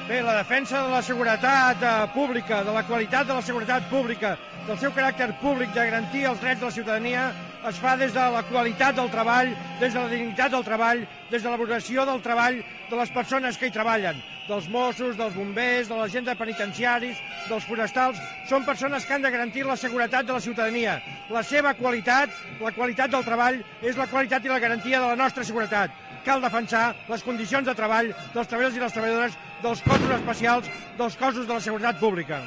Bé, la defensa de la seguretat pública, de la qualitat de la seguretat pública, del seu caràcter públic de garantir els drets de la ciutadania, es fa des de la qualitat del treball, des de la dignitat del treball, des de la valoració del treball de les persones que hi treballen, dels Mossos, dels bombers, de la gent de penitenciaris, dels forestals. Són persones que han de garantir la seguretat de la ciutadania. La seva qualitat, la qualitat del treball, és la qualitat i la garantia de la nostra seguretat. Cal defensar les condicions de treball dels treballadors i les treballadores dels cossos especials, dels cossos de la seguretat pública.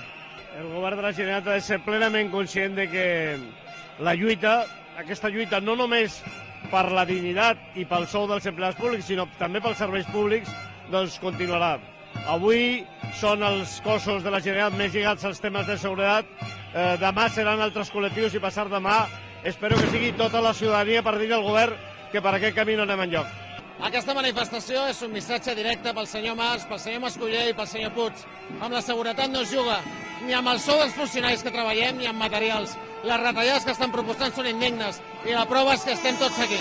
El govern de la Generalitat ha de ser plenament conscient de que la lluita, aquesta lluita no només per la dignitat i pel sou dels empleats públics, sinó també pels serveis públics, doncs continuarà. Avui són els cossos de la Generalitat més lligats als temes de seguretat, demà seran altres col·lectius i passar demà espero que sigui tota la ciutadania per dir al govern que per aquest camí no anem enlloc. Aquesta manifestació és un missatge directe pel senyor Mas, pel senyor Mascolell i pel senyor Puig. Amb la seguretat no es juga ni amb el sou dels funcionaris que treballem ni amb materials. Les retallades que estan proposant són indignes i la prova és que estem tots aquí.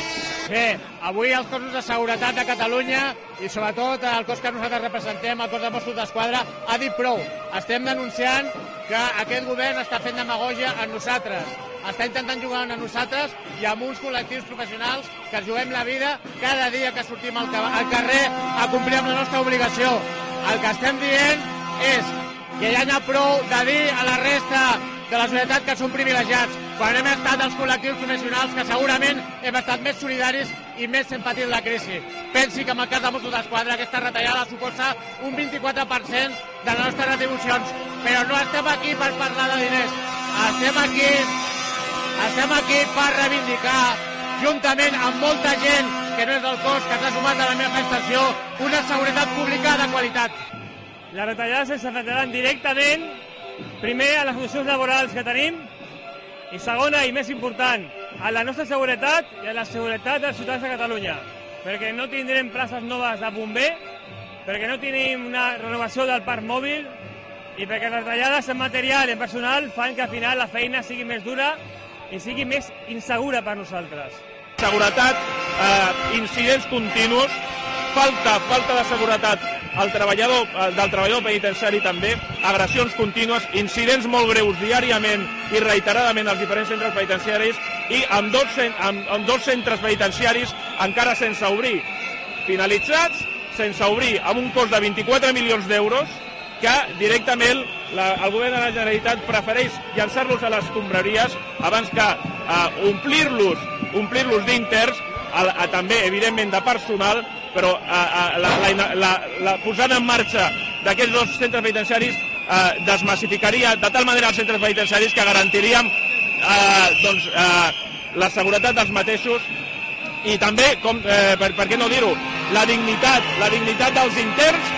Bé, avui els cossos de seguretat de Catalunya i sobretot el cos que nosaltres representem, el cos de Mossos d'Esquadra, ha dit prou. Estem denunciant que aquest govern està fent demagògia amb nosaltres. Està intentant jugar amb nosaltres i amb uns col·lectius professionals que ens juguem la vida cada dia que sortim al carrer a complir amb la nostra obligació. El que estem dient és que ja n'hi ha prou de dir a la resta de la societat que són privilegiats, quan hem estat els col·lectius professionals que segurament hem estat més solidaris i més hem patit la crisi. Pensi que en el cas de Mossos d'Esquadra aquesta retallada suposa un 24% de les nostres retribucions, però no estem aquí per parlar de diners, estem aquí per reivindicar, juntament amb molta gent que no és del cos, que s'ha sumat a la manifestació, una seguretat pública de qualitat. Les retallades ens afectaran directament, primer, a les funcions laborals que tenim, i segona, i més important, a la nostra seguretat i a la seguretat dels ciutadans de Catalunya, perquè no tindrem places noves de bomber, perquè no tenim una renovació del parc mòbil i perquè les retallades en material i en personal fan que al final la feina sigui més dura i sigui més insegura per nosaltres. Seguretat, incidents continus, falta de seguretat del treballador penitenciari també, agressions contínues, incidents molt greus diàriament i reiteradament als diferents centres penitenciaris i amb dos centres penitenciaris encara sense obrir, finalitzats, sense obrir, amb un cost de 24 milions d'euros que directament el govern de la Generalitat prefereix llançar-los a les escombraries abans que omplir-los d'interns, també, evidentment, de personal, però posant en marxa d'aquests dos centres penitenciaris desmassificaria de tal manera els centres penitenciaris que garantiríem la seguretat dels mateixos i també, per què no dir-ho, la dignitat dels interns